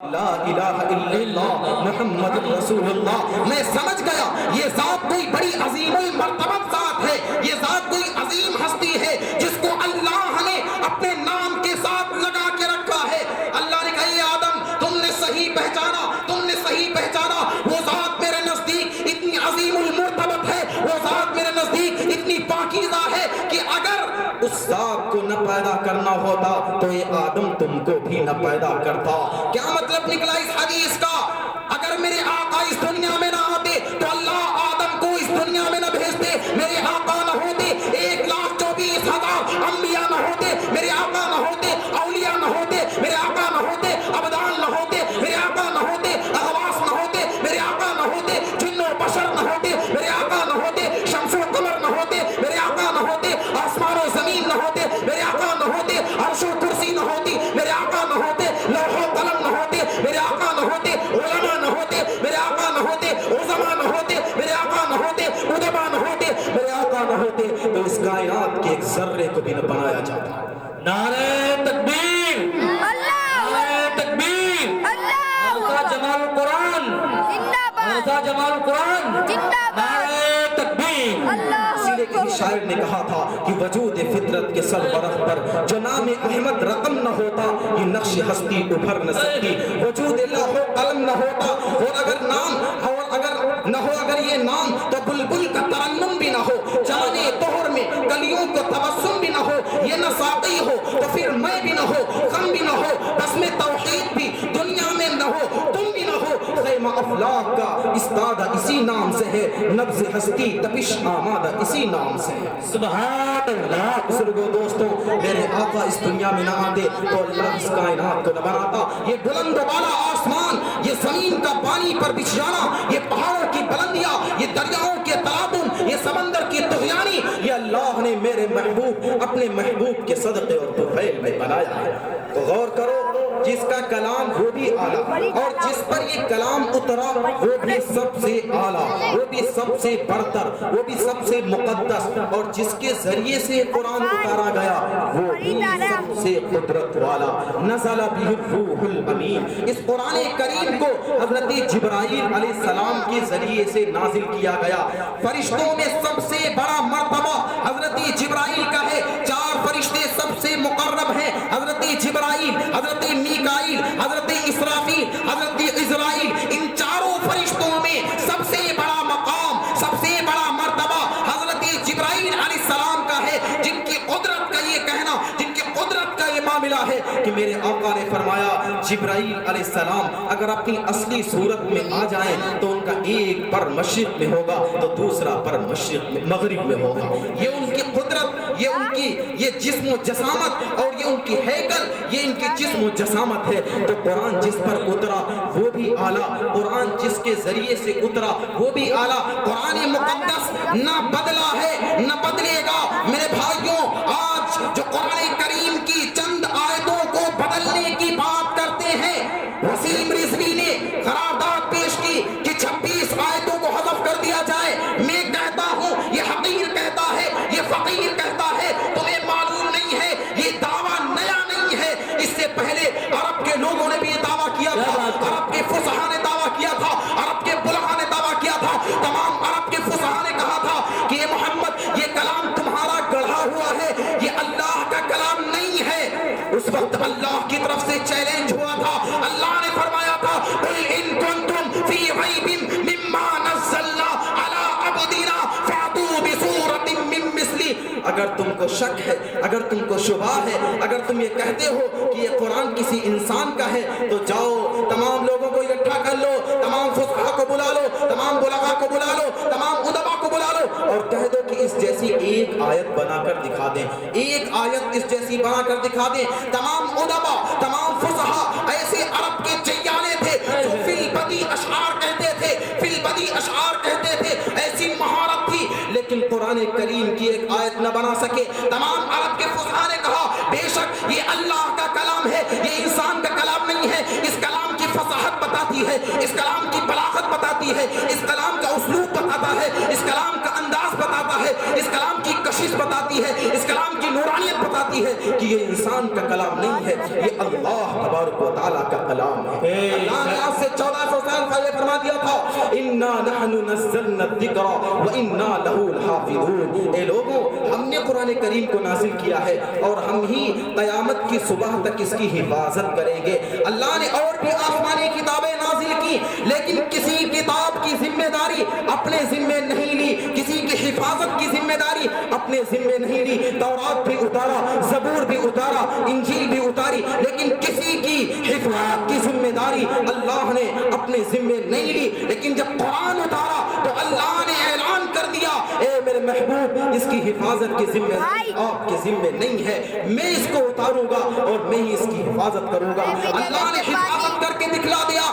لا الہ الا اللہ محمد رسول اللہ۔ میں سمجھ گیا یہ ذات کوئی بڑی عظیم المرتبت ذات ہے، یہ ذات کوئی عظیم ہستی ہے جس کو اللہ نے اپنے نام کے ساتھ لگا کے رکھا ہے۔ اللہ نے کہا اے آدم تم نے صحیح پہچانا، تم نے صحیح پہچانا، وہ ذات میرے نزدیک اتنی عظیم المرتبت ہے، وہ ذات میرے نزدیک اتنی پاکیزہ ہے کہ اگر اس ذات کو نہ پیدا کرنا ہوتا تو یہ آدم تم کو بھی نہ پیدا کرتا۔ کیا مطلب نکلا اس حدیث کا؟ اگر میرے آقا اس دنیا میں نہ آتے تو اللہ آدم کو اس دنیا میں نہ بھیجتے، میرے آقا نہ ہوتے 1,24,000 انبیاء نہ ہوتے، میرے آقا نہ ہوتے اولیاء نہ ہوتے، میرے آقا نہ ہوتے ابدال نہ ہوتے، میرے آقا نہ ہوتے اغواث نہ ہوتے، میرے آقا نہ ہوتے جن و بشر نہ ہوتے، میرے آقا نہ ہوتے شمس و قمر نہ ہوتے، میرے آقا نہ ہوتے آسمان و زمین نہ ہوتے، میرے آقا نہ ہوتے عرش و کرسی نہ ہوتی، میرے آقا نہ ہوتے لوح و قلم نہ ہوتے، میرے آقا نہ ہوتے علماء نہ ہوتے، میرے آقا نہ ہوتے عظماء نہ ہوتے، میرے آقا نہ ہوتے ادبا نہ ہوتے، میرے آقا نہ ہوتے تو اس کائنات کے ایک ذرے کو بھی نہ بنایا جاتا۔ نعرہ تکبیر، نعرہ تکبیر، مرزا جمال القرآن، مرزا جمال القرآن، نعرہ تکبیر۔ اسی لیے کسی شاعر نے کہا تھا کہ وجود فطرت کے سربراہ پر جو نام احمد رقم نہ ہوتا یہ نقش ہستی ابھر نہ سکتی، وجود اللہ و قلم نہ ہوتا اور اگر نہ ہو اگر یہ نام تو بلبل کا ترنم بھی نہ ہو، جانے طہر میں کلیوں کو تبسم بھی نہ ہو، یہ نہ ساقی ہو تو پھر میں بھی نہ ہو، غم بھی نہ ہو، بسم توحید بھی دنیا میں نہ ہو، تم بھی نہ ہو، خیمہ افلاک کا استادہ اسی نام سے ہے، نبض ہستی تپش آمادہ اسی نام سے ہے۔ سبحان اللہ۔ بزرگوں دوستوں، میرے آقا اس دنیا میں نہ آتے تو اللہ اس کائنات کو نہ بناتا۔ یہ بلند و بالا آسمان، یہ زمین کا پانی پر بچھ جانا، یہ پہاڑوں کی بلندیاں، یہ دریاؤں کے تلاطم، یہ سمندر کی طغیانی، یہ اللہ نے میرے محبوب اپنے محبوب کے صدقے اور طفیل میں بنایا ہے۔ تو غور کرو، جس کا کلام وہ بھی اعلیٰ اور جس پر یہ کلام اترا وہ بھی سب سے اعلیٰ، وہ بھی سب سے برتر، وہ بھی سب سے مقدس، اور جس کے ذریعے سے قرآن اتارا گیا وہ بھی سب سے قدرت والا۔ نزل بہ الروح الامین، اس قرآن کریم کو حضرت جبرائیل علیہ السلام کے ذریعے سے نازل کیا گیا۔ فرشتوں میں سب سے بڑا مرتبہ حضرت جبرائیل کا ہے، 4 فرشتے سب سے مقرب ہیں، حضرت جبرائیل، حضرت میکائیل، حضرت اسرافیل، حضرت عزرائیل۔ ان چاروں فرشتوں میں سب سے بڑا مقام، سب سے بڑا مرتبہ حضرت جبرائیل علیہ السلام کا ہے، جن کی قدرت کا یہ کہنا، جن کی قدرت کا یہ معاملہ ہے کہ میرے آقا نے فرمایا جبرائیل علیہ السلام اگر اپنی اصلی صورت میں آ جائیں تو ان کا ایک پر مشرق میں ہوگا تو دوسرا پر مغرب میں ہوگا۔ یہ ان کی قدرت، یہ ان کی یہ جسم و جسامت اور یہ ان کی ہیکل، یہ ان کی جسم و جسامت ہے۔ تو قرآن جس پر اترا وہ بھی اعلیٰ، قرآن جس کے ذریعے سے اترا وہ بھی اعلیٰ۔ قرآن مقدس نہ بدلا ہے نہ بدلے گا۔ میرے بھائیوں، آج جو قرآن کریم کی چند آیتوں کو بدلنے کی بات کرتے ہیں، وسیم رضوی نے قرارداد پیش کی کہ 26 آیتوں کو حذف کر دیا جائے۔ میں کہتا ہوں یہ حقیر کہتا ہے، یہ فقیر کہتا ہے، تمہیں معلوم نہیں ہے یہ دعویٰ نیا نہیں ہے، اس سے پہلے عرب کے لوگوں نے بھی یہ دعویٰ کیا تھا، عرب کے فصحاء نے دعویٰ کیا تھا، عرب کے بلغاء نے دعویٰ کیا تھا، تمام عرب کے فصحاء نے کہا تھا کہ یہ محمد یہ کلام تمہارا گڑھا ہوا ہے، یہ اللہ کا کلام نہیں ہے۔ اس وقت اللہ کی طرف سے چیلنج ہوا تھا، اللہ نے فرمایا تھا قل ان کنتم فی ریب مما نزلنا علی عبدنا فاتوا بسورۃ من مثلہ۔ اگر تم کو شک ہے، اگر تم کو شبہ ہے، اگر تم یہ کہتے ہو کہ یہ قرآن کسی انسان کا ہے تو جاؤ تمام لوگوں کو اکٹھا کر لو، تمام فصحاء کو بلا لو، تمام بلغاء کو بلا لو، تمام ادباء کو بلا لو اور کہہ دو کہ اس جیسی ایک آیت بنا کر دکھا دیں، ایک آیت اس جیسی بنا کر دکھا دیں۔ تمام ادباء، تمام فصحاء ایسے عرب کے چیانے تھے جو فی البدی اشعار کہتے تھے، فی البدی اشعار کہتے تھے، ایسی مہارت تھی، لیکن قرآن کریم کی ایک آیت نہ بنا سکے۔ تمام عرب کے فصحاء نے کہا بے شک یہ اللہ کا کلام ہے، یہ انسان کا کلام نہیں ہے، اس کلام کی فصاحت بتاتی ہے، اس کلام کی بلاغت بتاتی ہے، اس کلام کا اسلوب بتاتا ہے، اس کلام کا انداز بتاتا ہے، اس کلام کی کشش بتاتی ہے، اس کلام کی نورانیت بتاتی ہے۔ کہ یہ انسان کا کلام نہیں ہے، یہ اللہ تبارک و تعالیٰ کا کلام ہے۔ اللہ نے آج سے 1400 سال پہلے فرما دیا تھا اِنَّا نَحْنُ نَزَّلْنَا الذِّكْرَ وَإِنَّا لَهُ الْحَافِظُونَ۔ اے لوگوں، ہم نے قرآن کریم کو نازل کیا ہے اور ہم ہی قیامت کی صبح تک اس کی حفاظت کریں گے۔ اللہ نے اور بھی آسمانی کتابیں نازل کی، لیکن کسی کتاب کی ذمہ داری اپنے ذمے نہیں لی، کسی کی حفاظت کی ذمہ داری اپنے ذمے نہیں لی۔ تورات بھی اتارا، زبور بھی اتارا، انجیل بھی اتاری، لیکن کسی کی حفاظت کی ذمہ داری اللہ نے اپنے ذمے نہیں لی۔ لیکن جب قرآن اتارا تو اللہ نے اعلان کر دیا اے میرے محبوب، اس کی حفاظت کی ذمہ داری آپ کے ذمے نہیں ہے، میں اس کو اتاروں گا اور میں ہی اس کی حفاظت کروں گا۔ اللہ نے حفاظت کر کے دکھلا دیا۔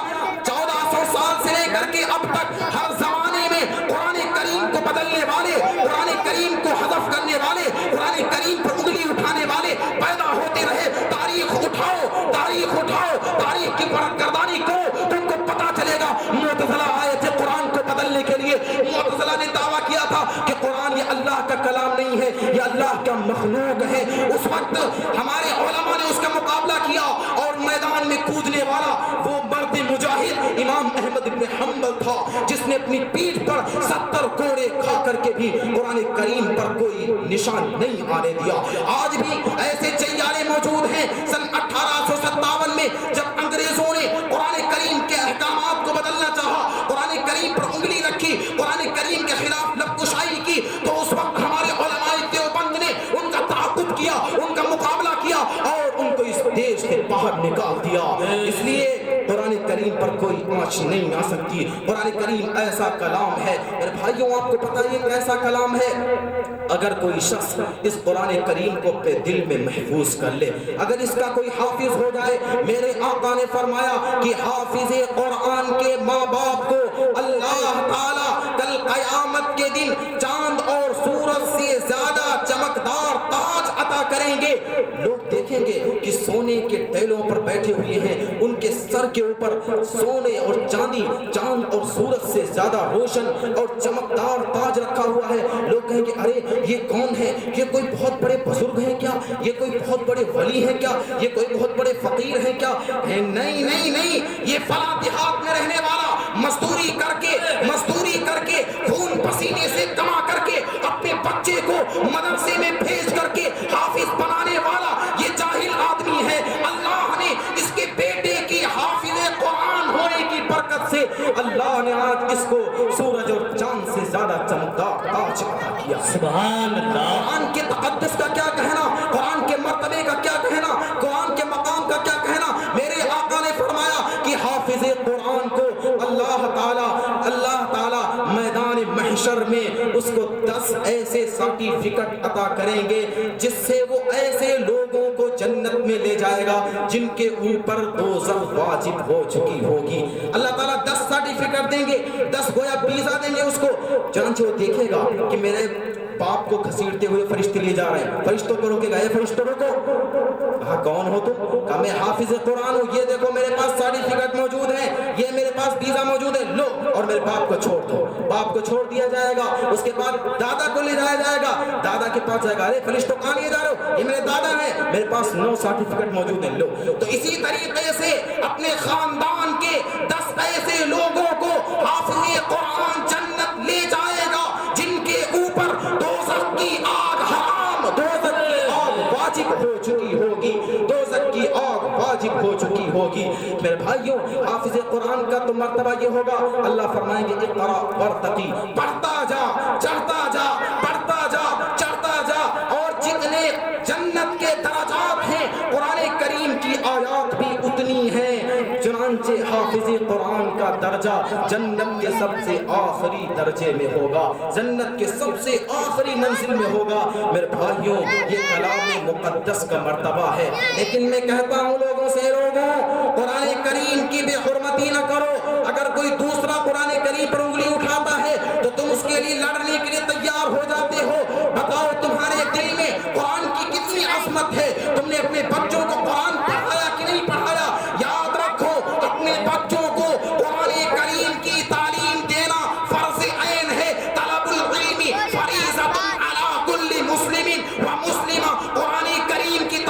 1400 سال سے لے کر کے اب تک ہر زمانے میں قرآن کریم کو بدلنے والے، قرآن کریم کو حذف کرنے والے، قرآن کریم پر انگلی اٹھانے والے پیدا ہوتے رہے۔ تاریخ اٹھاؤ، تاریخ اٹھاؤ، تاریخ کی پردگردانی کو تم کو پتا چلے گا۔ معتزلہ آئے تھے قرآن کو بدلنے کے لیے، معتزلہ نے دعویٰ کیا تھا کہ قرآن یہ اللہ کا کلام نہیں ہے، یہ اللہ کا مخلوق ہے۔ اس وقت ہمارے علماء نے اس کا مقابلہ کیا اور میدان میں کودنے والا وہ مرد مجاہد امام احمد بن حنبل تھا، جس نے اپنی پیٹھ پر 70 کوڑے کھا کر کے بھی قرآن کریم پر کوئی نشان نہیں آنے دیا۔ آج بھی ایسے چیارے موجود ہیں۔ سن 1857 میں جب انگریزوں نے قرآن کریم کے احکامات کو بدلنا چاہا، قرآن کریم پر انگلی رکھی، قرآن کریم کے خلاف لب کشائی کی، تو اس وقت ہمارے علماء دیوبند نے ان کا تعاقب کیا، ان کا مقابلہ کیا اور ان کو اس دیش سے باہر نکال دیا۔ اس لیے قرآن کریم پر کوئی آنچ نہیں آ سکتی۔ قرآن کریم ایسا کلام ہے میرے بھائیوں، آپ کو پتہ ہے کیسا کلام ہے؟ اگر کوئی شخص اس قرآن کریم کو اپنے دل میں محفوظ کر لے، اگر اس کا کوئی حافظ ہو جائے، میرے آقا نے فرمایا کہ حافظ قرآن کے ماں باپ کو اللہ تعالیٰ کل قیامت کے دن چاند اور سورج سے زیادہ چمکدار تاج عطا کریں گے۔ لوگ دیکھیں گے کہ سونے کے ٹیلوں پر بیٹھے ہوئے ہیں، ان کے سر کے اوپر سونے اور چاندی، چاند اور سورج سے زیادہ روشن اور چمکدار تاج رکھا ہوا ہے۔ لوگ کہیں گے ارے یہ کون ہے؟ یہ کوئی بہت بڑے بزرگ ہیں کیا؟ یہ کوئی بہت بڑے ولی ہیں کیا؟ یہ کوئی بہت بڑے فقیر ہیں کیا؟ نہیں نہیں نہیں، یہ فلاں دیہات میں رہنے والا مزدوری کر کے خون پسینے سے کما کر کے اپنے بچے کو مدرسے میں بھیج کر کے حافظ بنانے والا یہ جاہل آدمی ہے۔ اللہ نے اس کے بیٹے کی حافظ قرآن ہونے کی برکت سے اللہ نے آج اس کو سورج اور چاند سے زیادہ چمکدار تاج عطا کیا۔ سبحان اللہ۔ قرآن کے تقدس کا کیا کہنا، قرآن کے مرتبے کا کیا کہنا، قرآن کے مقام کا کیا کہنا۔ میرے آقا نے فرمایا کہ حافظ قرآن کو اللہ تعالیٰ میدان محشر میں اس کو 10 ایسے سرٹیفکیٹ عطا کریں گے جس سے وہ ایسے لوگوں کو جنت میں لے جائے گا جن کے اوپر دوزخ واجب ہو چکی ہوگی۔ اللہ تعالیٰ 10 سرٹیفکیٹ دیں گے، 10 گویا ویزا دیں گے اس کو۔ چنانچہ وہ دیکھے گا کہ میرے باپ کو گھسیٹتے ہوئے فرشتے لے جا رہے ہیں، فرشتوں کو روکے گا، اے فرشتوں روکو۔ کہا کون ہو تم؟ کہا میں حافظ قرآن ہوں، یہ دیکھو میرے پاس سرٹیفکیٹ موجود ہے، یہ میرے پاس ویزا موجود ہے، لو اور میرے باپ کو چھوڑ دو۔ باپ کو چھوڑ دیا جائے گا، اس کے بعد دادا کو لے جایا جائے گا، دادا کے پاس جائے گا، ارے فرشتوں کہاں لے جا رہے ہو؟ یہ میرے دادا ہیں، میرے پاس 9 سرٹیفکیٹ موجود ہیں، لو۔ تو اسی طریقے سے اپنے خاندان کے 10 ایسے لوگوں کو حافظ قرآن جنت لے جائے گا جن کے اوپر دوزخ کی آگ حرام، دوزخ کی آگ واجب ہو چکی ہوگی، دوزخ کی آگ واجب ہو چکی ہوگی۔ میرے بھائیوں، حافظ قرآن کا تو مرتبہ یہ ہوگا، اللہ فرمائیں گے اقرا ورتقی، پڑھتا جا، چڑھتا جا، پڑھتا جا، چڑھتا جا، اور جتنے جنت کے درجات ہیں قرآن کریم کی آیات بھی اتنی ہیں۔ چنانچہ حافظ قرآن کا درجہ جنت کے سب سے آخری درجے میں ہوگا، جنت کے سب سے آخری منزل میں ہوگا۔ میرے بھائیوں، یہ کلام مقدس کا مرتبہ ہے، لیکن میں کہتا ہوں لوگوں سے، لوگوں قرآن کریم کی بے حرمتی نہ کرو۔ اگر کوئی دوسرا قرآن کریم پر انگلی اٹھاتا ہے تو تم اس کے لیے لڑنے کے لیے تیار ہو جاتے ہو۔ بتاؤ تمہارے دل میں قرآن کی کتنی عظمت ہے؟ تم نے اپنے بچوں کو قرآن پڑھایا کہ نہیں پڑھایا؟ یاد رکھو، اپنے بچوں کو قرآن کریم کی تعلیم دینا فرض عین ہے۔ طلب العلم فریضۃ علی کل مسلم و مسلمہ، قرآن کریم کی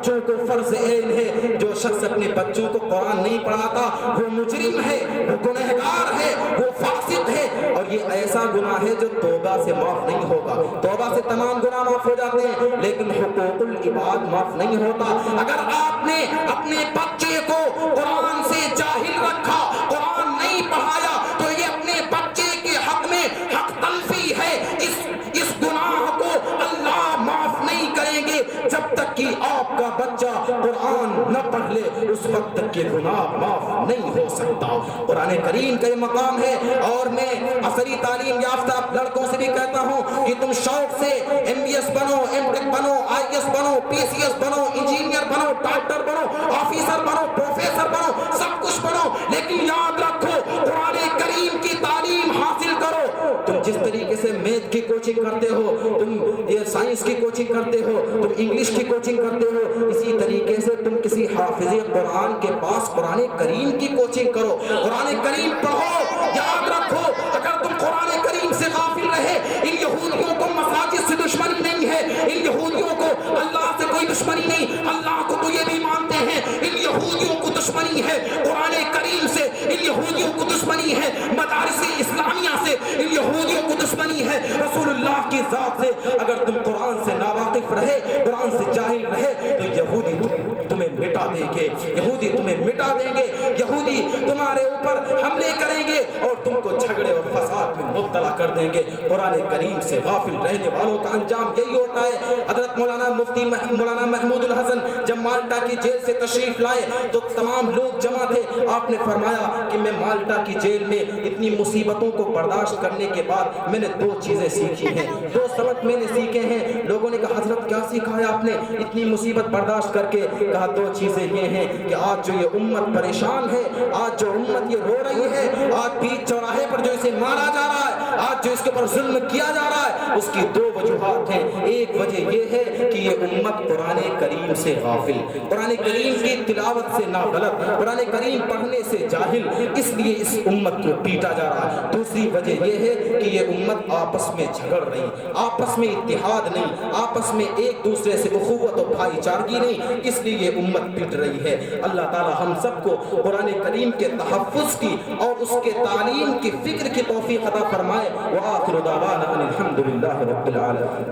بچوں کو فرض عین ہے، جو شخص اپنے بچوں کو قرآن نہیں پڑھاتا وہ مجرم ہے، وہ گنہگار ہے، وہ فاسق ہے، اور یہ ایسا گناہ ہے جو توبہ سے معاف نہیں ہوگا۔ توبہ سے تمام گناہ معاف ہو جاتے ہیں لیکن حقوق العباد معاف نہیں ہوتا۔ اگر آپ نے اپنے بچے کو قرآن سے جاہل رکھا، قرآن نہیں پڑھایا، تو یہ اپنے بچے کے حق میں حق تلفی ہے۔ اس گناہ کو اللہ معاف نہیں کریں گے جب تک کہ آپ کا بچہ قرآن نہ پڑھ لے، اس وقت تک یہ گناہ معاف نہیں ہو سکتا۔ قرآن کریم کا یہ مقام ہے، اور میں عصری تعلیم یافتہ لڑکوں سے بھی کہتا ہوں کہ تم شوق سے MBS بنو، M.Tech بنو، IAS بنو، PCS بنو، انجینئر بنو، ڈاکٹر بنو، آفیسر بنو، پروفیسر بنو، سب کچھ بنو، لیکن یاد رکھو قرآن کریم کی تعلیم حاصل کرو۔ تم جس طریقے سے میتھ کی کوچنگ کرتے ہو، تم یہ سائنس کی کوچنگ کرتے ہو، تم انگلش کی کوچنگ کرتے ہو، اسی طریقے سے تم کسی حافظ قرآن کے پاس قرآن کریم کی کوچنگ کرو، قرآن کریم پڑھو۔ یاد رکھو اگر تم قرآن کریم سے غافل رہے، ان یہودیوں کو مساجد سے دشمنی نہیں ہے، ان یہودیوں کو اللہ سے کوئی دشمنی نہیں، اللہ کو تو یہ بھی مانتے ہیں، ان یہودیوں کو دشمنی ہے قرآن کریم سے، ان یہودیوں کو دشمنی ہے مدارس اسلامیہ سے، ان یہودیوں کو دشمنی ہے رسول اللہ کی ذات سے۔ اگر تم قرآن سے ناواقف رہے، قرآن سے جاہل رہے، تو یہودی تمہیں مٹا دیں گے، یہودی تمہیں مٹا دیں گے، یہودی تمہارے اوپر حملے کریں گے اور تم کو جھگڑے اور فساد میں مبتلا کر دیں گے۔ قرآن کریم سے غافل رہنے والوں کا انجام یہی ہوتا ہے۔ حضرت مولانا مفتی مولانا محمود الحسن جب مالٹا کی جیل سے تشریف لائے تو تمام لوگ جمع تھے۔ آپ نے فرمایا کہ میں مالٹا کی جیل میں اتنی مصیبتوں کو برداشت کرنے کے بعد میں نے دو چیزیں سیکھی ہیں، دو سبق میں نے سیکھے ہیں۔ لوگوں نے کہا حضرت کیا سیکھا ہے آپ نے اتنی مصیبت برداشت کر کے؟ کہا دو چیزیں یہ ہیں کہ آج جو یہ امت پریشان ہے، آج جو امت یہ رو رہی ہے، آج بیچ چوراہے پر جو اسے مارا جا رہا ہے، آج جو اس کے اوپر ظلم کیا جا رہا ہے، اس کی دو وجوہات ہیں۔ ایک وجہ یہ ہے کہ یہ امت قرآن کریم سے غافل، قرآن کریم کی تلاوت سے ناغلط، قرآن کریم پڑھنے سے جاہل، اس لیے اس امت کو پیٹا جا رہا ہے۔ دوسری وجہ یہ ہے کہ یہ امت آپس میں جھگڑ رہی، آپس میں اتحاد نہیں، آپس میں ایک دوسرے سے اخوت و بھائی چارگی نہیں، اس لیے یہ امت پٹ رہی ہے۔ اللہ تعالی ہم سب کو قرآن کریم کے تحفظ کی اور اس کے تعلیم کی فکر کی توفیق عطا فرمائے۔ وآخر دعوانا ان الحمد للہ رب العالمین۔